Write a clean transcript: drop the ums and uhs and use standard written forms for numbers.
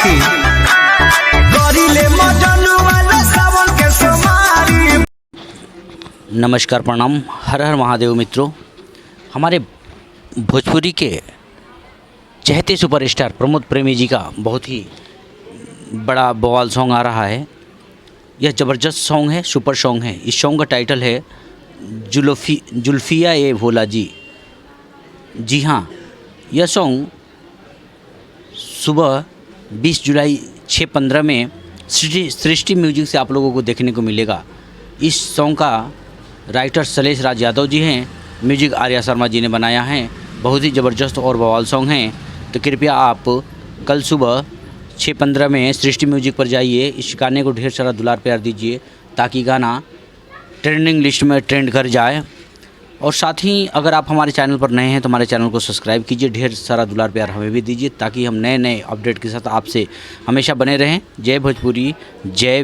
सखी करिले मजनुआ न सावन के सोमारी। नमस्कार, प्रणाम, हर हर महादेव मित्रों। हमारे भोजपुरी के चहेते सुपरस्टार प्रमोद प्रेमी जी का बहुत ही बड़ा बवाल सॉन्ग आ रहा है। यह ज़बरदस्त सॉन्ग है, सुपर सॉन्ग है। इस सॉन्ग का टाइटल है जुल्फिया ए भोला जी। जी हाँ, यह सॉन्ग सुबह 20 जुलाई 6:15 में सृष्टि म्यूजिक से आप लोगों को देखने को मिलेगा। इस सॉन्ग का राइटर शैलेश राज यादव जी हैं, म्यूजिक आर्या शर्मा जी ने बनाया है। बहुत ही ज़बरदस्त और बवाल सॉन्ग हैं। तो कृपया आप कल सुबह 6:15 में सृष्टि म्यूजिक पर जाइए। इस गाने को ढेर सारा दुलार प्यार दीजिए ताकि गाना ट्रेंडिंग लिस्ट में ट्रेंड कर जाए। और साथ ही अगर आप हमारे चैनल पर नए हैं तो हमारे चैनल को सब्सक्राइब कीजिए। ढेर सारा दुलार प्यार हमें भी दीजिए ताकि हम नए नए अपडेट के साथ आपसे हमेशा बने रहें। जय भोजपुरी, जय